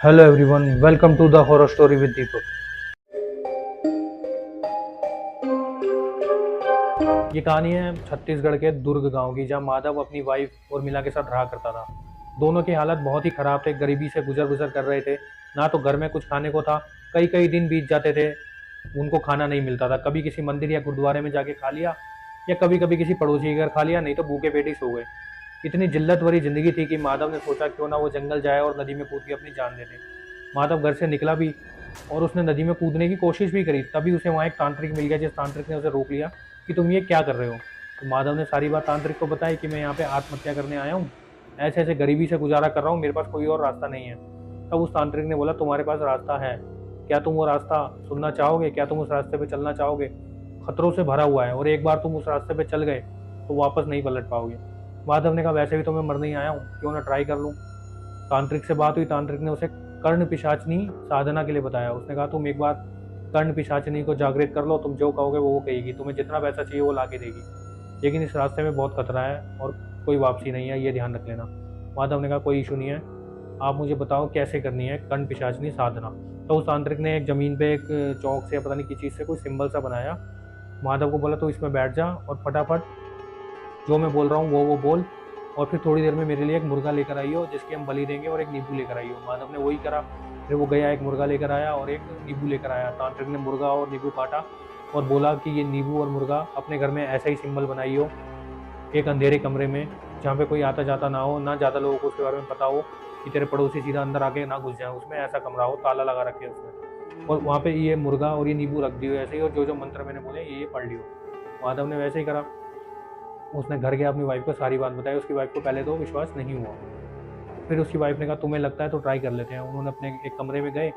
Hello everyone, welcome to the horror story with Deepak। ये कहानी है छत्तीसगढ़ के दुर्ग गांव की, जहां माधव अपनी वाइफ उर्मिला के साथ रहा करता था। दोनों की हालत बहुत ही खराब थे, गरीबी से गुजर गुजर कर रहे थे। ना तो घर में कुछ खाने को था, कई कई दिन बीत जाते थे, उनको खाना नहीं मिलता था। कभी किसी मंदिर या गुरुद्वारे में जाके खा लिया, या कभी कभी किसी पड़ोसी के घर खा लिया, नहीं तो भूखे पेट ही सो गए। इतनी जिल्लत भरी जिंदगी थी कि माधव ने सोचा क्यों ना वो जंगल जाए और नदी में कूद के अपनी जान दे दे। माधव घर से निकला भी और उसने नदी में कूदने की कोशिश भी करी। तभी उसे वहाँ एक तांत्रिक मिल गया, जिस तांत्रिक ने उसे रोक लिया कि तुम ये क्या कर रहे हो। तो माधव ने सारी बात तांत्रिक को बताई कि मैं यहाँ पे आत्महत्या करने आया हूँ, ऐसे ऐसे गरीबी से गुजारा कर रहा हूँ, मेरे पास कोई और रास्ता नहीं है। तब उस तांत्रिक ने बोला तुम्हारे पास रास्ता है, क्या तुम वो रास्ता सुनना चाहोगे, क्या तुम उस रास्ते पे चलना चाहोगे। खतरों से भरा हुआ है और एक बार तुम उस रास्ते पे चल गए तो वापस नहीं पलट पाओगे। माधव ने कहा वैसे भी तो मैं मरने ही आया हूँ, क्यों ना ट्राई कर लूँ। तांत्रिक से बात हुई, तांत्रिक ने उसे कर्ण पिशाचनी साधना के लिए बताया। उसने कहा तुम एक बार कर्ण पिशाचनी को जागृत कर लो, तुम जो कहोगे वो कहेगी, तुम्हें जितना पैसा चाहिए वो ला के देगी, लेकिन इस रास्ते में बहुत खतरा है और कोई वापसी नहीं है, ये ध्यान रख लेना। माधव ने कहा कोई इशू नहीं है, आप मुझे बताओ कैसे करनी है कर्ण पिशाचनी साधना। तो उस तांत्रिक ने एक जमीन पे एक चौक से पता नहीं किस चीज़ से कोई सिंबल सा बनाया। माधव को बोला तो इसमें बैठ जा और फटाफट जो मैं बोल रहा हूँ वो बोल, और फिर थोड़ी देर में मेरे लिए एक मुर्गा लेकर आई हो जिसकी हम बलि देंगे, और एक नींबू लेकर आई हो। माधव ने वही करा, फिर वो गया, एक मुर्गा लेकर आया और एक नींबू लेकर आया। तांत्रिक ने मुर्गा और नींबू काटा और बोला कि ये नींबू और मुर्गा अपने घर में ऐसा ही सिंबल बनाई हो, एक अंधेरे कमरे में जहाँ पे कोई आता जाता ना हो, ना ज़्यादा लोगों को उसके बारे में पता हो, कि तेरे पड़ोसी सीधा अंदर आके ना घुस जाए उसमें, ऐसा कमरा हो, ताला लगा रखे उसमें, और वहाँ पे ये मुर्गा और ये नींबू रख दियो ऐसे ही, और जो जो मंत्र मैंने बोले ये पढ़ लियो। माधव ने वैसे ही करा। उसने घर गया, अपनी वाइफ को सारी बात बताई। उसकी वाइफ को पहले तो विश्वास नहीं हुआ, फिर उसकी वाइफ ने कहा तुम्हें लगता है तो ट्राई कर लेते हैं। उन्होंने अपने एक कमरे में गए,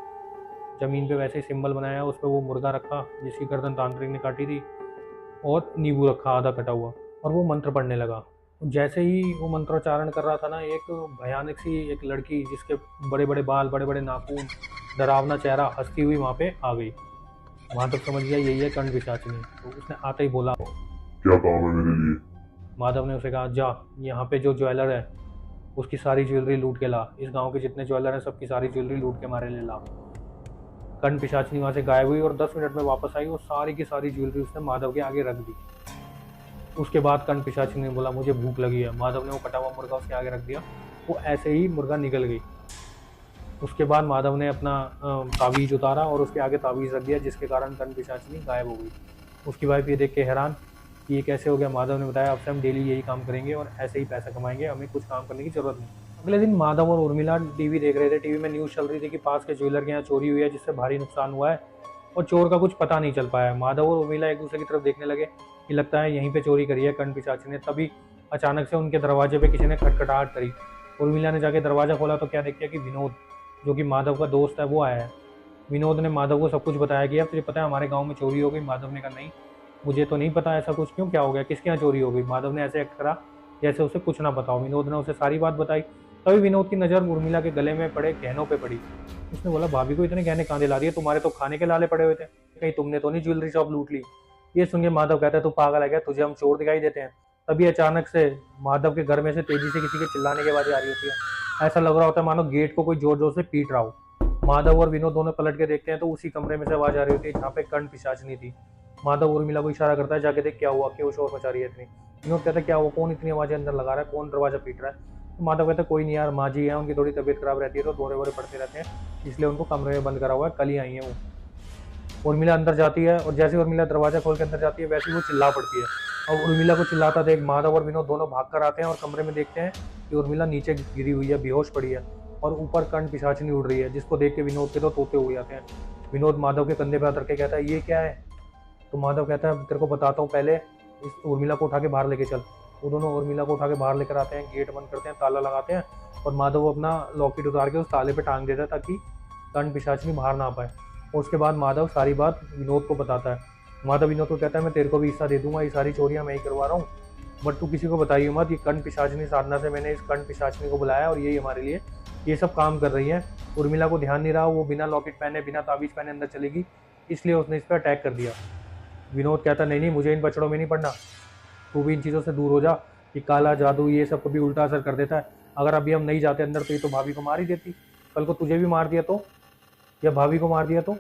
ज़मीन पे वैसे ही सिंबल बनाया, उस पर वो मुर्गा रखा जिसकी गर्दन तांत्रिक ने काटी थी, और नींबू रखा आधा कटा हुआ, और वो मंत्र पढ़ने लगा। जैसे ही वो मंत्रोच्चारण कर रहा था ना, एक भयानक सी एक लड़की जिसके बड़े बड़े बाल, बड़े बड़े नाखून, डरावना चेहरा, हंसती हुई वहाँ पे आ गई। वहाँ तक समझ गया यही है कर्ण पिशाचिनी। तो उसने आते ही बोला क्या काम है मेरे लिए? माधव ने उसे कहा जा यहाँ पे जो ज्वेलर है उसकी सारी ज्वेलरी लूट के ला, इस गांव के जितने ज्वेलर हैं सबकी सारी ज्वेलरी लूट के मारे ले ला। कर्ण पिशाचिनी वहां से गायब हुई और 10 मिनट में वापस आई और सारी की सारी ज्वेलरी उसने माधव के आगे रख दी। उसके बाद कर्ण पिशाचिनी ने बोला मुझे भूख लगी है। माधव ने वो कटा हुआ मुर्गा उसके आगे रख दिया, वो ऐसे ही मुर्गा निकल गई। उसके बाद माधव ने अपना तावीज उतारा और उसके आगे तावीज रख दिया, जिसके कारण कर्ण पिशाचिनी गायब हो गई। उसकी वाइफ ये देख के हैरान कि ये कैसे हो गया। माधव ने बताया अब से हम डेली यही काम करेंगे और ऐसे ही पैसा कमाएंगे, हमें कुछ काम करने की जरूरत नहीं। अगले दिन माधव और उर्मिला टीवी देख रहे थे। टीवी में न्यूज़ चल रही थी कि पास के ज्वेलर के यहाँ चोरी हुई है, जिससे भारी नुकसान हुआ है और चोर का कुछ पता नहीं चल पाया। माधव और उर्मिला एक दूसरे की तरफ देखने लगे कि लगता है यहीं पे चोरी करी है कर्ण पिशाची ने। तभी अचानक से उनके दरवाजे पे किसी ने खटखटाहट करी। उर्मिला ने जाके दरवाज़ा खोला तो क्या देखा कि विनोद, जो कि माधव का दोस्त है, वो आया है। विनोद ने माधव को सब कुछ बताया कि अब तुझे पता है हमारे गाँव में चोरी हो गई। माधव ने कहा नहीं, मुझे तो नहीं पता ऐसा कुछ, क्यों, क्या हो गया, किसके यहाँ चोरी हो गई। माधव ने ऐसे एक्ट करा जैसे उसे कुछ ना पता हो। विनोद ने उसे सारी बात बताई। तभी विनोद की नज़र उर्मिला के गले में पड़े गहनों पे पड़ी। उसने बोला भाभी को इतने गहने कहाँ दिला दिए, तुम्हारे तो खाने के लाले पड़े हुए थे, कहीं तुमने तो नहीं ज्वेलरी शॉप लूट ली। ये सुन के माधव कहता है तू पागल है क्या, तुझे हम चोर दिखाई देते हैं। तभी अचानक से माधव के घर में से तेजी से किसी के चिल्लाने की आवाज आ रही होती है। ऐसा लग रहा होता है मानो गेट को कोई जोर जोर से पीट रहा हो। माधव और विनोद दोनों पलट के देखते हैं तो उसी कमरे में से आवाज आ रही होती है जहाँ पे कर्ण पिशाचनी थी। माधव उर्मिला को इशारा करता है जाके देख क्या हुआ, क्यों शोर मचा रही है इतनी। विनोद कहता है क्या हुआ, कौन इतनी आवाजें अंदर लगा रहा है, कौन दरवाजा पीट रहा है। तो माधव कहता है कोई नहीं यार, माँ जी है, उनकी थोड़ी तबीयत खराब रहती है तो दौरे वोरे पड़ते रहते हैं, इसलिए उनको कमरे में बंद करा हुआ है, कल ही आई है वो। उर्मिला अंदर जाती है और जैसे उर्मिला दरवाजा खोल के अंदर जाती है वैसे ही वो चिल्ला पड़ती है। और उर्मिला को चिल्लाता देख माधव और विनोद दोनों भाग कर आते हैं और कमरे में देखते हैं कि उर्मिला नीचे गिरी हुई है, बेहोश पड़ी है, और ऊपर कर्ण पिशाचिनी उड़ रही है, जिसको देख के विनोद के तो तोते हो जाते हैं। विनोद माधव के कंधे पर हाथ रख के कहता है ये क्या है। तो माधव कहता है तेरे को बताता हूँ, पहले इस उर्मिला को उठा के बाहर लेके चल। वो दोनों उर्मिला को उठा के बाहर लेकर आते हैं, गेट बंद करते हैं, ताला लगाते हैं, और माधव अपना लॉकेट उतार के उस ताले पे टांग देता है ताकि कर्ण पिशाचिनी बाहर ना आ पाए। और उसके बाद माधव सारी बात विनोद को बताता है। माधव विनोद को कहता है मैं तेरे को भी हिस्सा दे दूंगा, ये सारी चोरियां मैं ही करवा रहा हूँ, बट तू किसी को बताइए मत, ये कर्ण पिशाचिनी साधना से मैंने इस कर्ण पिशाचिनी को बुलाया और यही हमारे लिए ये सब काम कर रही है। उर्मिला को ध्यान नहीं रहा, वो बिना लॉकेट पहने बिना ताबीज पहने अंदर चलेगी, इसलिए उसने इस पर अटैक कर दिया। विनोद कहता नहीं नहीं, मुझे इन पचड़ों में नहीं पड़ना, तू भी इन चीज़ों से दूर हो जा, कि काला जादू ये सब कभी उल्टा असर कर देता है। अगर अभी हम नहीं जाते अंदर तो ये तो भाभी को मार ही देती, कल को तुझे भी मार दिया तो, या भाभी को मार दिया तो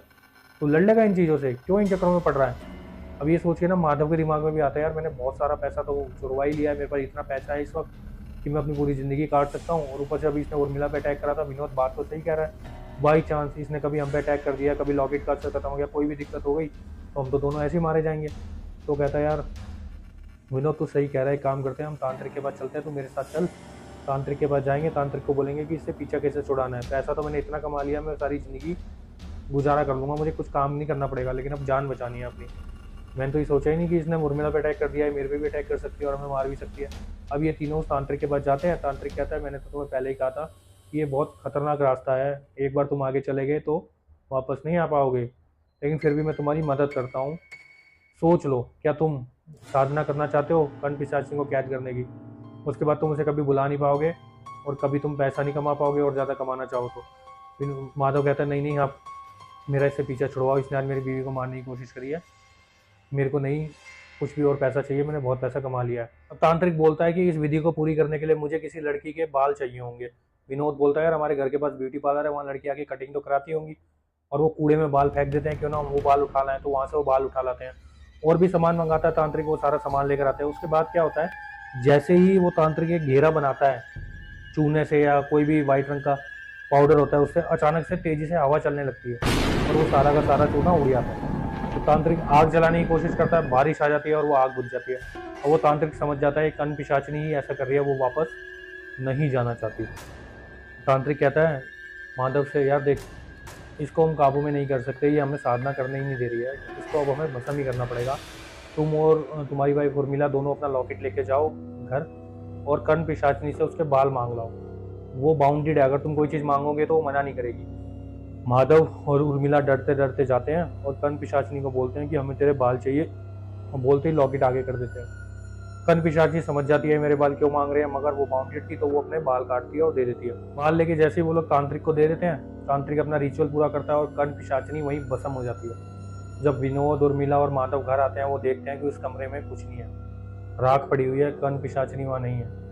लड़ लेगा इन चीज़ों से, क्यों इन चक्करों में पड़ रहा है। अब ये सोच के ना माधव के दिमाग में भी आता है, यार मैंने बहुत सारा पैसा तो चुरवा ही लिया है, मेरे पास इतना पैसा है इस वक्त कि मैं अपनी पूरी ज़िंदगी काट सकता हूँ। और ऊपर से अभी इसने उर्मिला पे अटैक करा था, विनोद बात तो सही कह रहा है, बाई चांस इसने कभी हम पे अटैक कर दिया, कभी लॉकेट का असर खत्म हो गया, कोई भी दिक्कत हो गई तो हम तो दोनों ऐसे ही मारे जाएंगे। तो कहता है यार विनोद तू सही कह रहा है, एक काम करते हैं हम तांत्रिक के पास चलते हैं, तू मेरे साथ चल, तांत्रिक के पास जाएंगे, तांत्रिक को बोलेंगे कि इससे पीछा कैसे छुड़ाना है। पैसा तो मैंने इतना कमा लिया, मैं सारी ज़िंदगी गुजारा कर लूँगा, मुझे कुछ काम नहीं करना पड़ेगा, लेकिन अब जान बचानी है अपनी। मैंने तो ये सोचा ही नहीं कि इसने उर्मिला पे अटैक कर दिया है, मेरे पे भी अटैक कर सकती है और हमें मार भी सकती है। अब ये तीनों उस तांत्रिक के पास जाते हैं। तांत्रिक कहता है मैंने तो तुम्हें पहले ही कहा था कि ये बहुत खतरनाक रास्ता है, एक बार तुम आगे चले गए तो वापस नहीं आ पाओगे, लेकिन फिर भी मैं तुम्हारी मदद करता हूँ, सोच लो क्या तुम साधना करना चाहते हो कर्ण पिशाची को कैद करने की, उसके बाद तुम उसे कभी बुला नहीं पाओगे और कभी तुम पैसा नहीं कमा पाओगे, और ज़्यादा कमाना चाहो तो। फिर माधव कहता है नहीं नहीं, आप मेरा इससे पीछा छुड़वाओ, इसने आज मेरी बीवी को मारने की कोशिश करी है, मेरे को नहीं कुछ भी और पैसा चाहिए, मैंने बहुत पैसा कमा लिया है। अब तांत्रिक बोलता है कि इस विधि को पूरी करने के लिए मुझे किसी लड़की के बाल चाहिए होंगे। विनोद बोलता है यार हमारे घर के पास ब्यूटी पार्लर है, वहाँ लड़की आके कटिंग तो कराती होंगी, और वो कूड़े में बाल फेंक देते हैं, क्यों ना हम वो बाल उठा लाएं, तो वहाँ से वो बाल उठा लाते हैं। और भी सामान मंगाता है तांत्रिक, वो सारा सामान लेकर आते हैं। उसके बाद क्या होता है, जैसे ही वो तांत्रिक एक घेरा बनाता है चूने से या कोई भी वाइट रंग का पाउडर होता है उससे, अचानक से तेजी से हवा चलने लगती है और वो सारा का सारा चूना उड़ जाता है। तो तांत्रिक आग जलाने की कोशिश करता है, बारिश आ जाती है और वो आग बुझ जाती है, और वो तांत्रिक समझ जाता है कर्ण पिशाचिनी ही ऐसा कर रही है, वो वापस नहीं जाना चाहती। तांत्रिक कहता है माधव से यार देख, इसको हम काबू में नहीं कर सकते, ये हमें साधना करने ही नहीं दे रही है, इसको अब हमें भस्म ही करना पड़ेगा। तुम और तुम्हारी वाइफ उर्मिला दोनों अपना लॉकेट लेके जाओ घर, और कर्ण पिशाचिनी से उसके बाल मांग लाओ, वो बाउंडेड है, अगर तुम कोई चीज़ मांगोगे तो वो मना नहीं करेगी। माधव और उर्मिला डरते डरते जाते हैं और कर्ण पिशाचिनी को बोलते हैं कि हमें तेरे बाल चाहिए, और बोलते ही लॉकेट आगे कर देते हैं। कर्ण पिशाचिनी समझ जाती है मेरे बाल क्यों मांग रहे हैं, मगर वो बाउंडेड थी तो वो अपने बाल काटती है और दे देती है। बाल लेके जैसे ही वो लोग तांत्रिक को दे देते हैं, तांत्रिक अपना रिचुअल पूरा करता है और कर्ण पिशाचिनी वहीं भस्म हो जाती है। जब विनोद उर्मिला और माधव घर आते हैं, वो देखते हैं कि उस कमरे में कुछ नहीं है, राख पड़ी हुई है, कर्ण पिशाचिनी वहाँ नहीं है।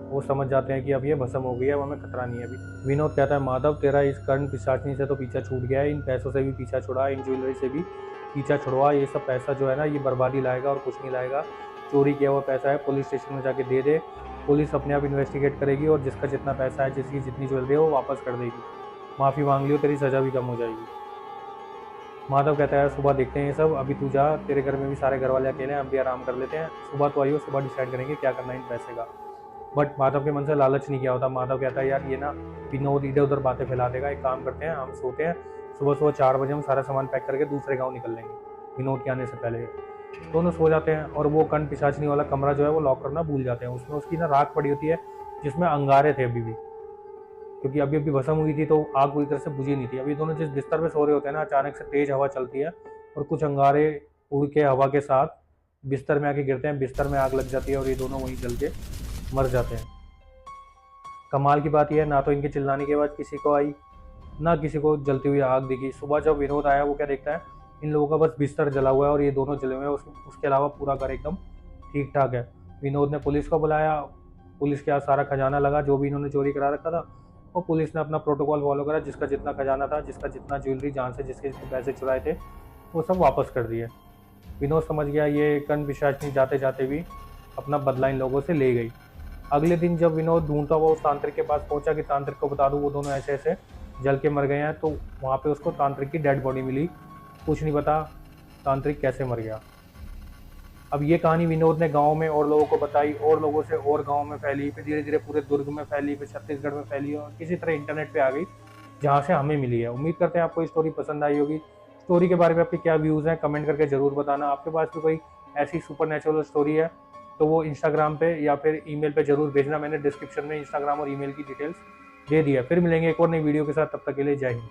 वो समझ जाते हैं कि अब ये भस्म हो गई है, अब हमें खतरा नहीं है अभी। विनोद कहता है माधव तेरा इस कर्ण पिशाचिनी से तो पीछा छूट गया है, इन पैसों से भी पीछा छुड़ा, इन ज्वेलरी से भी पीछा छुड़वा, ये सब पैसा जो है ना ये बर्बादी लाएगा और कुछ नहीं लाएगा, चोरी किया हुआ पैसा है, पुलिस स्टेशन में जाके दे दे, पुलिस अपने आप इन्वेस्टिगेट करेगी और जिसका जितना पैसा है, जिसकी जितनी ज्वेलरी है वो वापस कर देगी, माफ़ी मांग लियो, तेरी सज़ा भी कम हो जाएगी। माधव कहता है सुबह देखते हैं ये सब, अभी तू जा, तेरे घर में भी सारे घर वाले अकेले हैं, हम भी आराम कर लेते हैं, सुबह तो आइयो, सुबह डिसाइड करेंगे क्या करना है इन पैसे का। बट माधव के मन से लालच नहीं किया होता। माधव कहता है यार ये ना विनोद इधर उधर बातें फैला देगा, एक काम करते हैं हम सोते हैं, सुबह सुबह 4 बजे हम सारा सामान पैक करके दूसरे गाँव निकल लेंगे विनोद के आने से पहले। दोनों सो जाते हैं और वो कर्ण पिशाचिनी वाला कमरा जो है वो लॉक करना भूल जाते हैं। उसमें उसकी ना राख पड़ी होती है जिसमें अंगारे थे अभी भी, क्योंकि अभी अभी भस्म हुई थी तो आग पूरी तरह से बुझी नहीं थी। अभी दोनों जिस बिस्तर पे सो रहे होते हैं ना, अचानक से तेज हवा चलती है और कुछ अंगारे उड़ के हवा के साथ बिस्तर में आके गिरते हैं, बिस्तर में आग लग जाती है और ये दोनों वहीं जल के मर जाते हैं। कमाल की बात यह है, ना तो इनके चिल्लाने के बाद किसी को आई, ना किसी को जलती हुई आग दिखी। सुबह जब विनोद आया वो क्या देखता है, इन लोगों का बस बिस्तर जला हुआ है और ये दोनों जले हुए हैं, उसके अलावा पूरा घर एकदम ठीक ठाक है। विनोद ने पुलिस को बुलाया, पुलिस के यहाँ सारा खजाना लगा जो भी इन्होंने चोरी करा रखा था, और पुलिस ने अपना प्रोटोकॉल फॉलो करा, जिसका जितना खजाना था, जिसका जितना ज्वेलरी जहाँ से जिसके जितने पैसे चुराए थे वो सब वापस कर दिए। विनोद समझ गया ये कर्ण पिशाचिनी जाते जाते भी अपना बदला इन लोगों से ले गई। अगले दिन जब विनोद ढूंढता हुआ उस तांत्रिक के पास पहुंचा कि तांत्रिक को बता दूं वो दोनों ऐसे ऐसे जल के मर गए हैं, तो वहाँ पे उसको तांत्रिक की डेड बॉडी मिली। कुछ नहीं पता तांत्रिक कैसे मर गया। अब ये कहानी विनोद ने गांव में और लोगों को बताई, और लोगों से और गांव में फैली, फिर धीरे धीरे पूरे दुर्ग में फैली, फिर छत्तीसगढ़ में फैली और किसी तरह इंटरनेट पे आ गई, जहाँ से हमें मिली है। उम्मीद करते हैं आपको स्टोरी पसंद आई होगी। स्टोरी के बारे में आपके क्या व्यूज़ हैं कमेंट करके ज़रूर बताना। आपके पास भी कोई ऐसी सुपर स्टोरी है तो वो इंस्टाग्राम पे या फिर ईमेल पे ज़रूर भेजना। मैंने डिस्क्रिप्शन में इंस्टाग्राम और ईमेल की डिटेल्स दे दिया। फिर मिलेंगे एक और नई वीडियो के साथ, तब तक के लिए जय हिंद।